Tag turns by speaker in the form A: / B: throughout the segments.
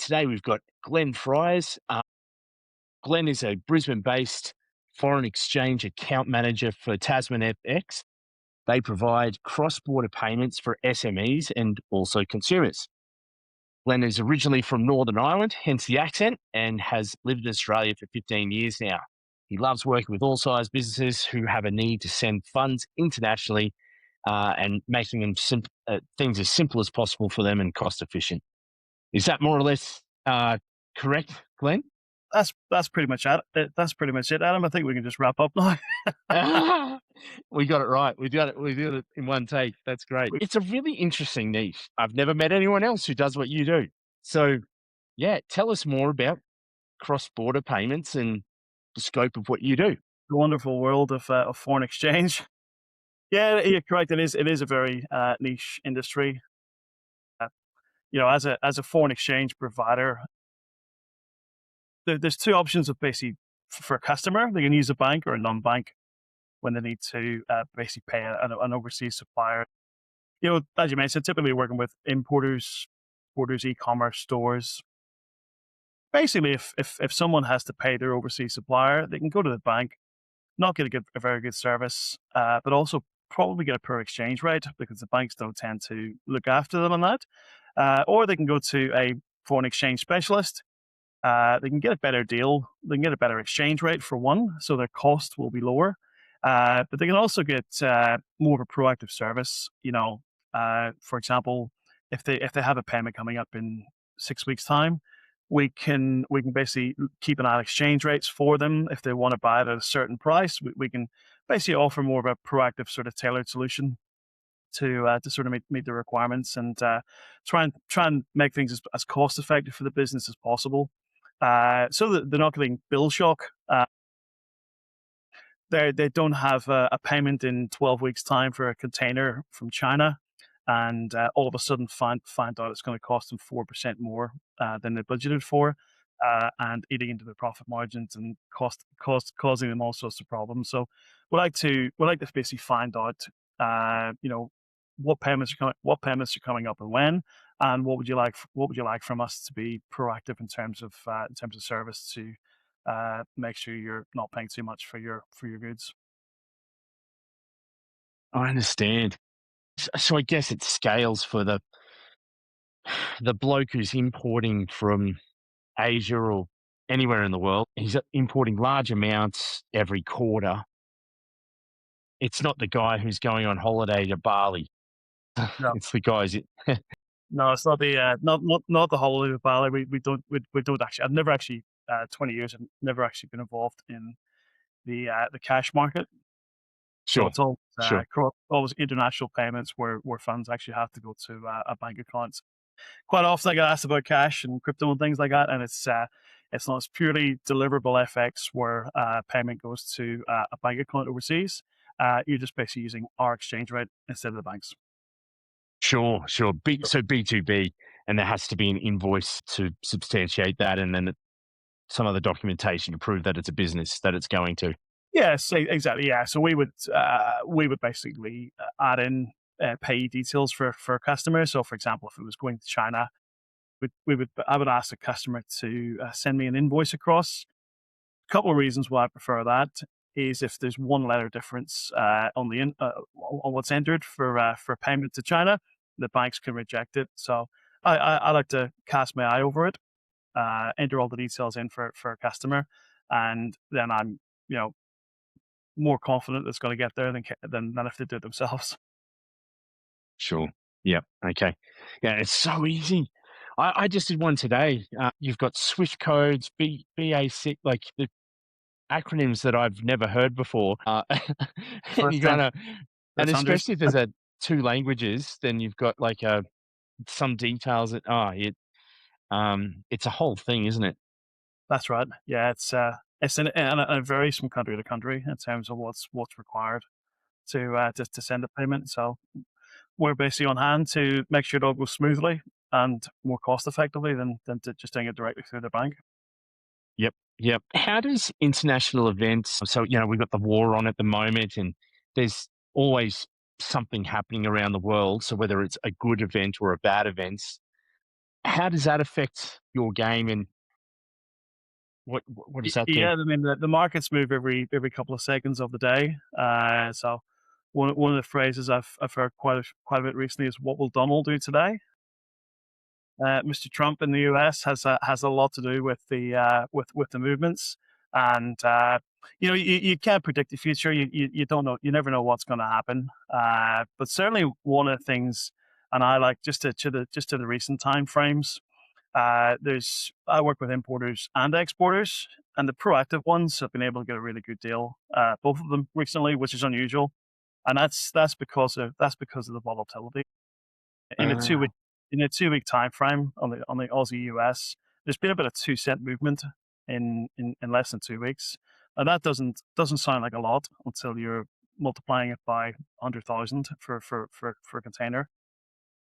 A: today we've got Glenn Fryers. Glenn is a Brisbane-based foreign exchange account manager for Tasman FX. They provide cross-border payments for SMEs and also consumers. Glenn is originally from Northern Ireland, hence the accent, and has lived in Australia for 15 years now. He loves working with all size businesses who have a need to send funds internationally and making them things as simple as possible for them and cost efficient. Is that more or less correct, Glenn?
B: That's pretty much it. That's pretty much it, Adam. I think we can just wrap up now.
A: We got it right. We did it in one take. That's great. It's a really interesting niche. I've never met anyone else who does what you do. So, yeah, tell us more about cross-border payments and the scope of what you do.
B: The wonderful world of foreign exchange. Yeah, you're correct. It is a very niche industry. As a foreign exchange provider, there's two options of basically for a customer. They can use a bank or a non-bank when they need to basically pay an overseas supplier. As you mentioned, typically working with importers, e-commerce stores. Basically, if someone has to pay their overseas supplier, they can go to the bank, not get a very good service, but also probably get a poor exchange rate because the banks don't tend to look after them on that. Or they can go to a foreign exchange specialist. They can get a better deal. They can get a better exchange rate for one, so their cost will be lower. But they can also get more of a proactive service. For example, if they have a payment coming up in 6 weeks' time, we can basically keep an eye on exchange rates for them. If they want to buy it at a certain price, we can basically offer more of a proactive sort of tailored solution to sort of meet the requirements and try and make things as cost effective for the business as possible. So that they're not getting bill shock. They don't have a payment in 12 weeks' time for a container from China, and all of a sudden find out it's going to cost them 4% more than they budgeted for, and eating into their profit margins and causing them all sorts of problems. So we like to basically find out, what payments are coming up and when, and what would you like from us to be proactive in terms of service to make sure you're not paying too much for your goods.
A: I understand. So I guess it scales for the bloke who's importing from Asia or anywhere in the world. He's importing large amounts every quarter. It's not the guy who's going on holiday to Bali.
B: No,
A: It's the guys.
B: no, it's not the not the holiday with Bali. We don't actually. I've never actually 20 years. I've never actually been involved in the cash market. So
A: Sure,
B: it's all
A: sure.
B: always international payments where funds actually have to go to a bank account. Quite often I get asked about cash and crypto and things like that, and it's not. It's purely deliverable FX where payment goes to a bank account overseas. You're just basically using our exchange rate instead of the banks.
A: Sure, sure. So B2B, and there has to be an invoice to substantiate that, and then some other documentation to prove that it's a business that it's going to.
B: Yes, exactly. Yeah, so we would basically add in pay details for customers. So, for example, if it was going to China, I would ask the customer to send me an invoice across. A couple of reasons why I prefer that is if there's one letter difference on what's entered for payment to China, the banks can reject it. So I like to cast my eye over it, enter all the details in for a customer, and then I'm more confident it's going to get there than if they do it themselves.
A: Sure. Yeah. Okay. Yeah, it's so easy. I just did one today. You've got Swift codes, BAC, like the acronyms that I've never heard before. And you
B: First thing,
A: kind of, and
B: that's under.
A: especially if there's two languages, then you've got like some details that it's a whole thing, isn't it?
B: That's right. Yeah, and it varies from country to country in terms of what's required to send a payment. So we're basically on hand to make sure it all goes smoothly and more cost effectively than just doing it directly through the bank.
A: Yep. Yep. How does international events? So we've got the war on at the moment, and there's always something happening around the world. So whether it's a good event or a bad event, how does that affect your game, and what does that do?
B: Yeah, I mean the markets move every couple of seconds of the day. So one of the phrases I've heard quite a bit recently is "What will Donald do today?" Mr. Trump in the US has a lot to do with the movements, and you can't predict the future. You don't know. You never know what's going to happen. But certainly one of the things, and I like just to the recent time frames. I work with importers and exporters, and the proactive ones have been able to get a really good deal, both of them recently, which is unusual, and that's because of the volatility in a two
A: Ah,
B: week in a 2 week time frame on the Aussie US. There's been about a 2 cent movement in less than 2 weeks, and that doesn't sound like a lot until you're multiplying it by 100,000 for a container.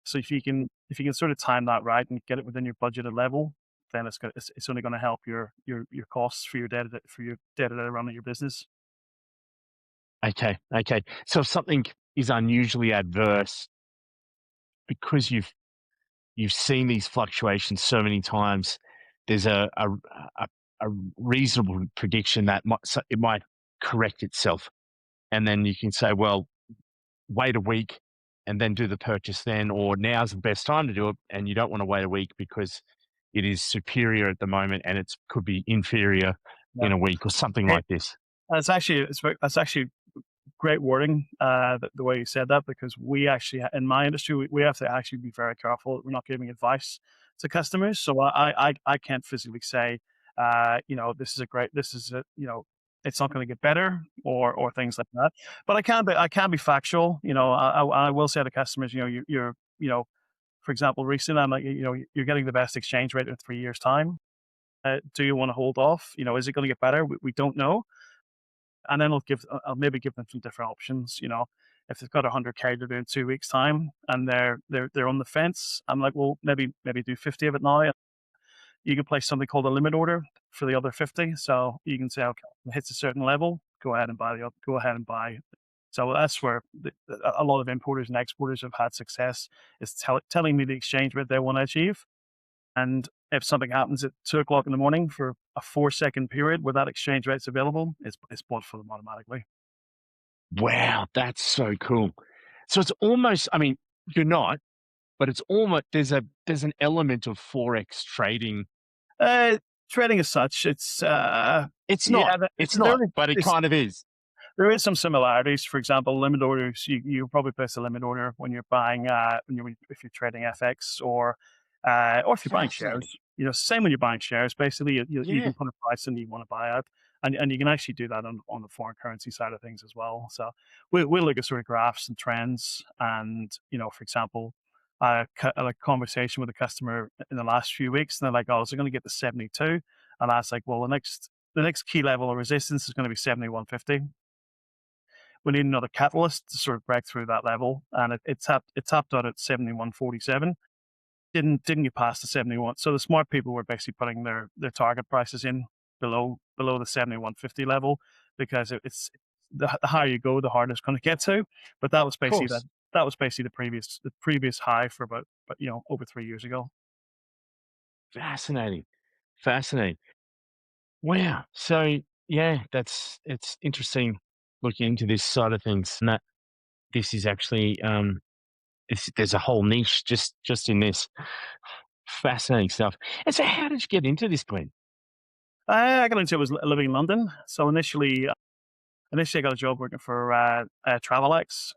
B: So if you can sort of time that right and get it within your budgeted level, then it's only going to help your costs for your day-to-day run of your business.
A: okay, okay. So if something is unusually adverse, because you've seen these fluctuations so many times, there's a, a reasonable prediction that it might correct itself, and then you can say, well, wait a week and then do the purchase then, or now's the best time to do it, and you don't want to wait a week because it is superior at the moment and it could be inferior
B: Yeah.
A: in a week or something
B: It,
A: like this.
B: that's actually great wording, the way you said that, because we actually, in my industry, we have to actually be very careful. We're not giving advice to customers. So I can't physically say, this is a, it's not going to get better or things like that. But I can be factual. I will say to customers, for example, recently, I'm like, you're getting the best exchange rate in 3 years' time. Do you want to hold off? Is it going to get better? We don't know. And then I'll maybe give them some different options. If they've got 100K to do in 2 weeks' time and they're on the fence, I'm like, well, maybe do 50 of it now. You can place something called a limit order for the other 50. So you can say, okay, it hits a certain level, go ahead and buy. So that's where a lot of importers and exporters have had success, is telling me the exchange rate they want to achieve. And if something happens at 2 o'clock in the morning for a 4 second period where that exchange rate's available, it's bought for them automatically.
A: Wow, that's so cool. So it's almost, I mean, you're not, but it's almost, there's an element of forex trading.
B: Uh, Trading as such, it's
A: It's not,
B: yeah,
A: it's
B: there
A: not, but it
B: is
A: kind of is.
B: there is some similarities. For example, limit orders. You probably place a limit order when you're buying if you're trading FX or if you're buying
A: Fascinating.
B: shares. Same when you're buying shares. Basically, you
A: Yeah.
B: can put a price in that you want to buy at, and you can actually do that on the foreign currency side of things as well. So we'll look at sort of graphs and trends, and for example, I had a conversation with a customer in the last few weeks, and they're like, "Oh, is it going to get to 72?" And I was like, "Well, the next key level of resistance is going to be 71.50. We need another catalyst to sort of break through that level, and it tapped out at 71.47. Didn't get past the 71. So the smart people were basically putting their target prices in below the 71.50 level, because it's the higher you go, the harder it's going to get to. But that was
A: Of
B: basically
A: course.
B: the previous high for about over 3 years ago.
A: Fascinating. Fascinating. Wow. So yeah, it's interesting looking into this side of things, and that this is actually there's a whole niche just in this. Fascinating stuff. And so how did you get into this, Glenn?
B: I got into it was living in London. So initially I got a job working for Travelex.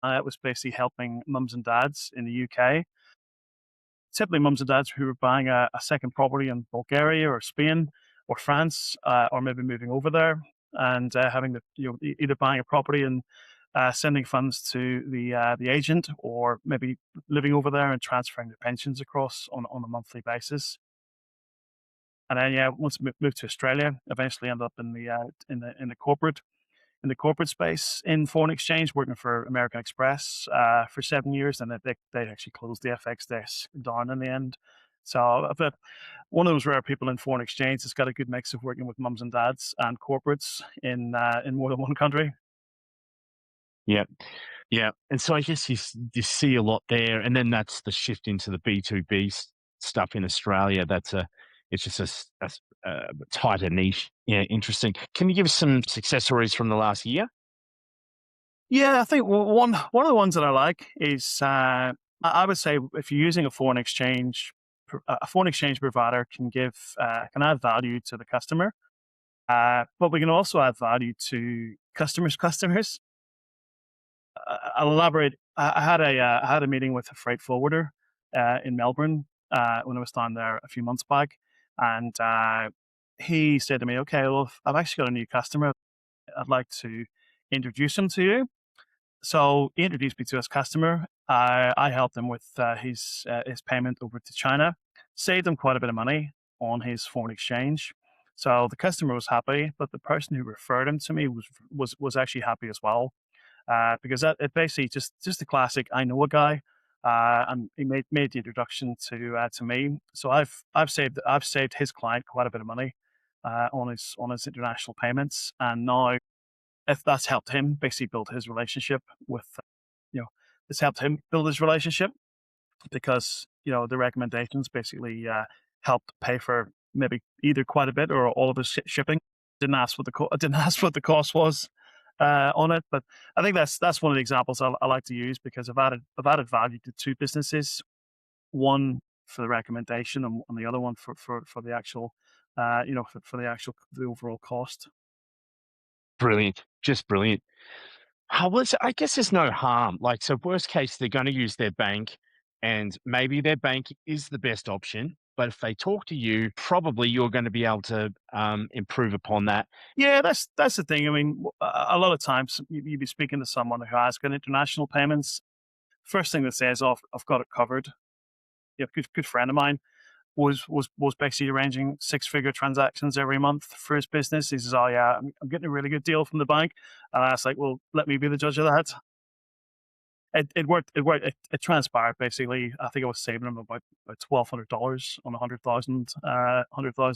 B: It was basically helping mums and dads in the UK, typically mums and dads who were buying a second property in Bulgaria or Spain or France, or maybe moving over there, and having either buying a property and sending funds to the agent, or maybe living over there and transferring their pensions across on a monthly basis. And then once moved to Australia, eventually ended up in the corporate space in foreign exchange, working for American Express for 7 years, and they actually closed the FX desk down in the end. So I've got one of those rare people in foreign exchange that's got a good mix of working with mums and dads and corporates in more than one country.
A: Yeah. Yeah. And so I guess you see a lot there, and then that's the shift into the B2B stuff in Australia. It's just a tighter niche. Yeah, interesting. Can you give us some success stories from the last year?
B: Yeah, I think one of the ones that I like is I would say if you're using a foreign exchange provider can add value to the customer, but we can also add value to customers. I'll elaborate. I had a meeting with a freight forwarder in Melbourne when I was down there a few months back, and he said to me, "Okay, well, I've actually got a new customer. I'd like to introduce him to you." So he introduced me to his customer. I helped him with his payment over to China, saved him quite a bit of money on his foreign exchange. So the customer was happy, but the person who referred him to me was actually happy as well, because it basically just the classic. I know a guy, and he made the introduction to me. So I've saved his client quite a bit of money on his international payments, and now if that's helped him basically build his relationship with, you know, it's helped him build his relationship because the recommendations basically helped pay for maybe either quite a bit or all of his shipping. I didn't ask what the cost was on it, but I think that's one of the examples I like to use because I've added value to two businesses, one for the recommendation and the other one for the actual for the overall cost.
A: Brilliant, just brilliant. I guess there's no harm. Like, so worst case, they're going to use their bank, and maybe their bank is the best option. But if they talk to you, probably you're going to be able to improve upon that.
B: Yeah, that's the thing. I mean, a lot of times you'd be speaking to someone who has got international payments. First thing that says, "Oh, I've got it covered." Yeah, good friend of mine was basically arranging six-figure transactions every month for his business. He says, "Oh yeah, I'm getting a really good deal from the bank," and I was like, "Well, let me be the judge of that." It worked. It worked. It transpired basically. I think I was saving him about $1,200 on 100,000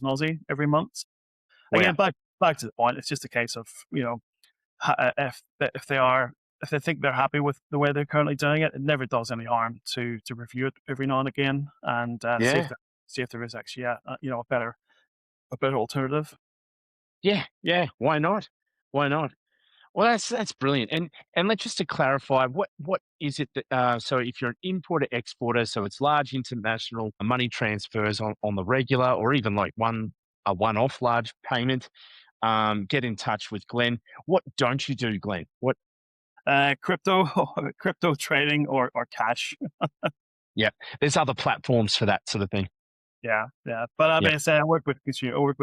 B: Aussie every month.
A: Wow.
B: Again, back to the point. It's just a case of if they think they're happy with the way they're currently doing it, it never does any harm to review it every now and again and
A: Yeah.
B: see if there is actually a better alternative.
A: Yeah. Yeah. Why not? Why not? Well, that's brilliant. And let's just to clarify, what is it that so if you're an importer exporter, so it's large international money transfers on the regular, or even like a one-off large payment, get in touch with Glenn. What don't you do, Glenn? What?
B: Crypto, crypto trading or cash.
A: Yeah, there's other platforms for that sort of thing.
B: Yeah, yeah. But I
A: Yeah,
B: mean, I say I work with consumer. I work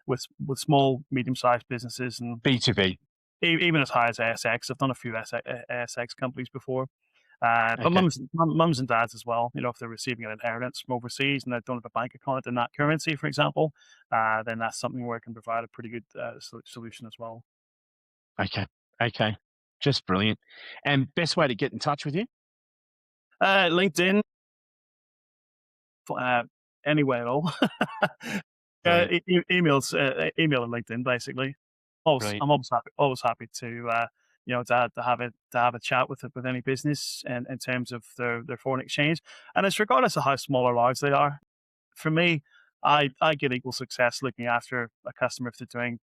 B: with small, medium-sized businesses, and
A: B2B.
B: even as high as ASX. I've done a few ASX companies before. But
A: Okay,
B: mums and dads as well. If they're receiving an inheritance from overseas and they don't have a bank account in that currency, for example, then that's something where I can provide a pretty good solution as well.
A: okay, okay. Just brilliant. And best way to get in touch with you?
B: LinkedIn, uh, anyway at all.
A: Brilliant,
B: Email and LinkedIn, basically.
A: brilliant.
B: I'm always happy to to have a chat with any business and in terms of their foreign exchange, and it's regardless of how small or large they are. For me, I get equal success looking after a customer if they're doing,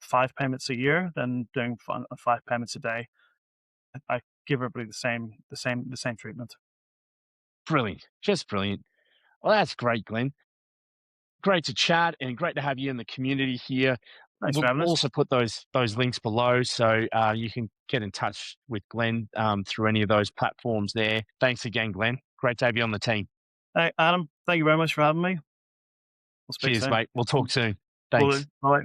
B: five payments a year than doing five payments a day. I give everybody the same treatment.
A: Brilliant, just brilliant. Well, that's great, Glenn. Great to chat and great to have you in the community here.
B: Thanks for
A: We'll
B: having us.
A: also put those links below so you can get in touch with Glenn through any of those platforms there. Thanks again, Glenn. Great to have you on the team.
B: Hey, Adam, thank you very much for having me. We'll speak
A: Cheers,
B: soon.
A: mate. We'll talk soon.
B: Will do.
A: Thanks.
B: Bye.